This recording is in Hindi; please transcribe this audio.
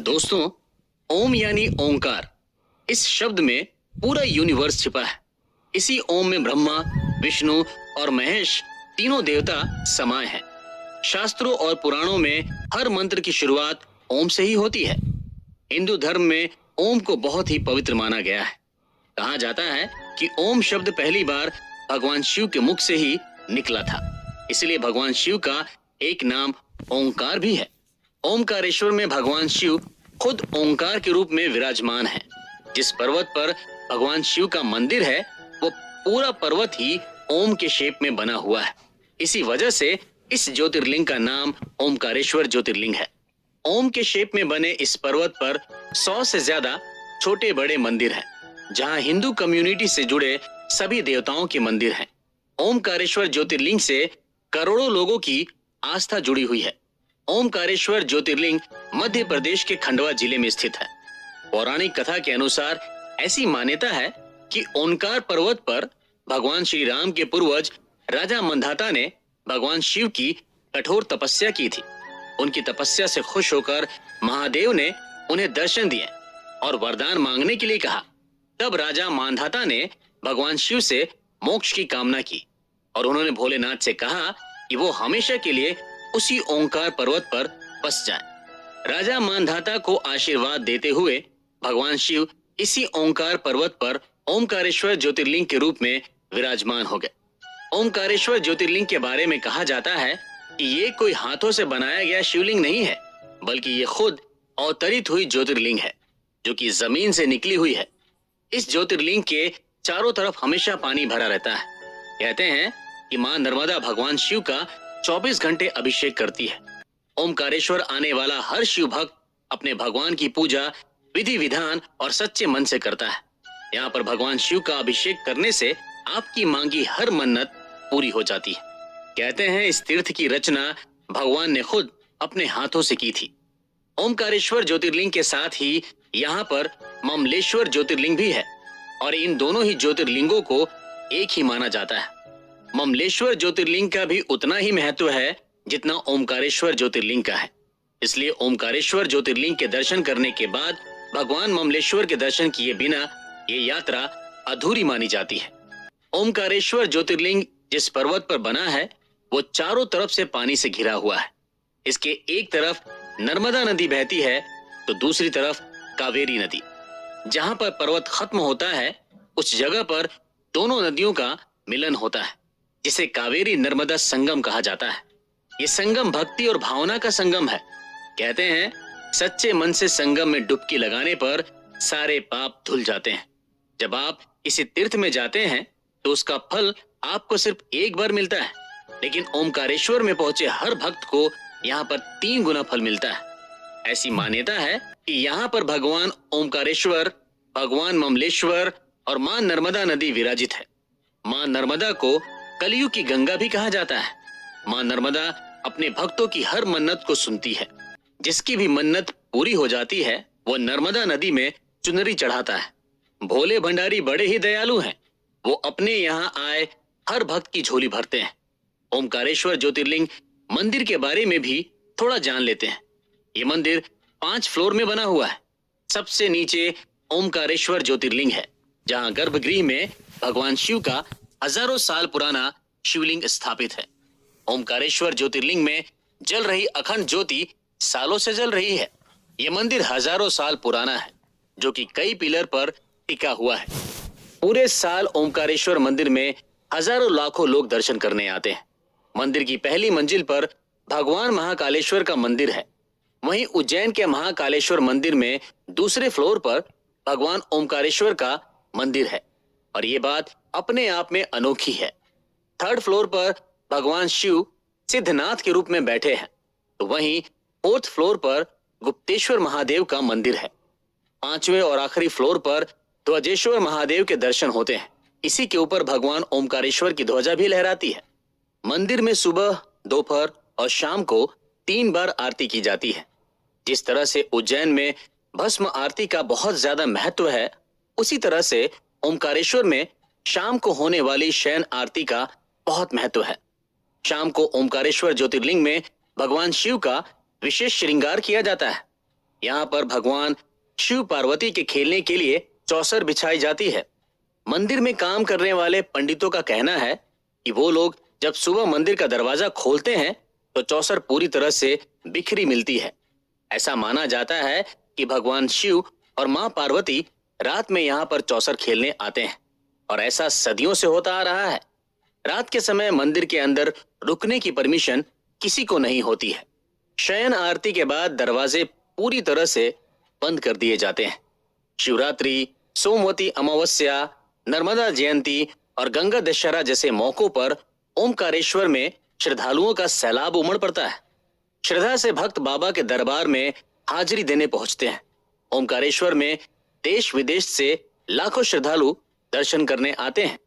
दोस्तों, ओम यानी ओंकार, इस शब्द में पूरा यूनिवर्स छिपा है। इसी ओम में ब्रह्मा, विष्णु और महेश तीनों देवता समाये हैं। शास्त्रों और पुराणों में हर मंत्र की शुरुआत ओम से ही होती है। हिंदू धर्म में ओम को बहुत ही पवित्र माना गया है। कहा जाता है कि ओम शब्द पहली बार भगवान शिव के मुख से ही निकला था, इसलिए भगवान शिव का एक नाम ओंकार भी है। ओमकारेश्वर में भगवान शिव खुद ओंकार के रूप में विराजमान है। जिस पर्वत पर भगवान शिव का मंदिर है वो पूरा पर्वत ही ओम के शेप में बना हुआ है। इसी वजह से इस ज्योतिर्लिंग का नाम ओमकारेश्वर ज्योतिर्लिंग है। ओम के शेप में बने इस पर्वत पर 100 से ज्यादा छोटे बड़े मंदिर हैं, जहां हिंदू कम्युनिटी से जुड़े सभी देवताओं के मंदिर हैं। ओमकारेश्वर ज्योतिर्लिंग से करोड़ों लोगों की आस्था जुड़ी हुई है। ओमकारेश्वर ज्योतिर्लिंग मध्य प्रदेश के खंडवा जिले में स्थित है। पौराणिक कथा के अनुसार ऐसी मान्यता है कि ओंकार पर्वत पर भगवान श्री राम के पूर्वज राजा मंधाता ने भगवान शिव की कठोर तपस्या की थी। उनकी तपस्या से खुश होकर महादेव ने उन्हें दर्शन दिए और वरदान मांगने के लिए कहा। तब राजा मांधाता ने भगवान शिव से मोक्ष की कामना की और उन्होंने भोलेनाथ से कहा कि वो हमेशा के लिए उसी ओंकार पर्वत पर बस जाए। राजा मांधाता को आशीर्वाद देते हुए भगवान शिव इसी ओंकार पर्वत पर ओमकारेश्वर ज्योतिर्लिंग के रूप में विराजमान हो गए। ओमकारेश्वर ज्योतिर्लिंग के बारे में कहा जाता है कि ये कोई हाथों से बनाया गया शिवलिंग नहीं है, बल्कि ये खुद अवतरित हुई ज्योतिर्लिंग है, जो कि जमीन से निकली हुई है। इस ज्योतिर्लिंग के चारों तरफ हमेशा पानी भरा रहता है। कहते हैं कि मां नर्मदा भगवान शिव का 24 घंटे अभिषेक करती है। ओमकारेश्वर आने वाला हर शिव भक्त अपने भगवान की पूजा विधि विधान और सच्चे मन से करता है। यहाँ पर भगवान शिव का अभिषेक करने से आपकी मांगी हर मन्नत पूरी हो जाती है। कहते हैं इस तीर्थ की रचना भगवान ने खुद अपने हाथों से की थी। ओमकारेश्वर ज्योतिर्लिंग के साथ ही यहाँ पर ममलेश्वर ज्योतिर्लिंग भी है और इन दोनों ही ज्योतिर्लिंगों को एक ही माना जाता है। ममलेश्वर ज्योतिर्लिंग का भी उतना ही महत्व है जितना ओमकारेश्वर ज्योतिर्लिंग का है। इसलिए ओमकारेश्वर ज्योतिर्लिंग के दर्शन करने के बाद भगवान ममलेश्वर के दर्शन किए बिना ये यात्रा अधूरी मानी जाती है। ओमकारेश्वर ज्योतिर्लिंग जिस पर्वत पर बना है वो चारों तरफ से पानी से घिरा हुआ है। इसके एक तरफ नर्मदा नदी बहती है तो दूसरी तरफ कावेरी नदी। जहां पर पर्वत खत्म होता है उस जगह पर दोनों नदियों का मिलन होता है, जिसे कावेरी नर्मदा संगम कहा जाता है। ये संगम भक्ति और भावना का संगम है। कहते हैं सच्चे मन से संगम में डुबकी लगाने पर सारे पाप धुल जाते हैं। जब आप किसी तीर्थ में जाते हैं तो उसका फल आपको सिर्फ एक बार मिलता है, लेकिन ओमकारेश्वर में पहुंचे हर भक्त को यहाँ पर 3 गुना फल मिलता है। ऐसी मान्यता है कि यहाँ पर भगवान ओमकारेश्वर, भगवान ममलेश्वर और मां नर्मदा नदी विराजित है। मां नर्मदा को कलयुग की गंगा भी कहा जाता है। मां नर्मदा अपने भक्तों की हर मन्नत को सुनती है। जिसकी भी मन्नत पूरी हो जाती है वो नर्मदा नदी में चुनरी चढ़ाता है। भोले भंडारी बड़े ही दयालु हैं। वो अपने यहाँ आए हर भक्त की झोली भरते हैं। ओमकारेश्वर ज्योतिर्लिंग मंदिर के बारे में भी थोड़ा जान लेते हैं। ये मंदिर 5 फ्लोर में बना हुआ है। सबसे नीचे ओमकारेश्वर ज्योतिर्लिंग है, जहाँ गर्भगृह में भगवान शिव का हजारों साल पुराना शिवलिंग स्थापित है। ओमकारेश्वर ज्योतिर्लिंग में जल रही अखंड ज्योति सालों से जल रही है। यह मंदिर हजारों साल पुराना है, जो कि कई पिलर पर टिका हुआ है। पूरे साल ओमकारेश्वर मंदिर में हजारों लाखों लोग दर्शन करने आते हैं। मंदिर की पहली मंजिल पर भगवान महाकालेश्वर का मंदिर है। वहीं उज्जैन के महाकालेश्वर मंदिर में दूसरे फ्लोर पर भगवान ओमकारेश्वर का मंदिर है और ये बात अपने आप में अनोखी है। 3rd फ्लोर पर भगवान शिव सिद्धनाथ के रूप में बैठे हैं, तो वहीं 4th फ्लोर पर गुप्तेश्वर महादेव का मंदिर है। 5वें और आखिरी फ्लोर पर ध्वजेश्वर महादेव के दर्शन होते हैं। इसी के ऊपर भगवान ओमकारेश्वर की ध्वजा भी लहराती है। मंदिर में सुबह, दोपहर और शाम को 3 बार आरती की जाती है। जिस तरह से उज्जैन में भस्म आरती का बहुत ज्यादा महत्व है, उसी तरह से ओमकारेश्वर में शाम को होने वाली शयन आरती का बहुत महत्व है। शाम को ओमकारेश्वर ज्योतिर्लिंग में भगवान शिव का विशेष श्रृंगार किया जाता है। यहाँ पर भगवान शिव पार्वती के खेलने के लिए चौसर बिछाई जाती है। मंदिर में काम करने वाले पंडितों का कहना है कि वो लोग जब सुबह मंदिर का दरवाजा खोलते हैं तो चौसर पूरी तरह से बिखरी मिलती है। ऐसा माना जाता है कि भगवान शिव और मां पार्वती रात में यहाँ पर चौसर खेलने आते हैं और ऐसा सदियों से होता आ रहा है। रात के समय मंदिर के अंदर रुकने की परमिशन किसी को नहीं होती है। शयन आरती के बाद दरवाजे पूरी तरह से बंद कर दिए जाते हैं। शिवरात्रि, सोमवती अमावस्या, नर्मदा जयंती और गंगा दशहरा जैसे मौकों पर ओमकारेश्वर में श्रद्धालुओं का सैलाब उमड़ पड़ता है। श्रद्धा से भक्त बाबा के दरबार में हाजिरी देने पहुंचते हैं। ओमकारेश्वर में देश विदेश से लाखों श्रद्धालु दर्शन करने आते हैं।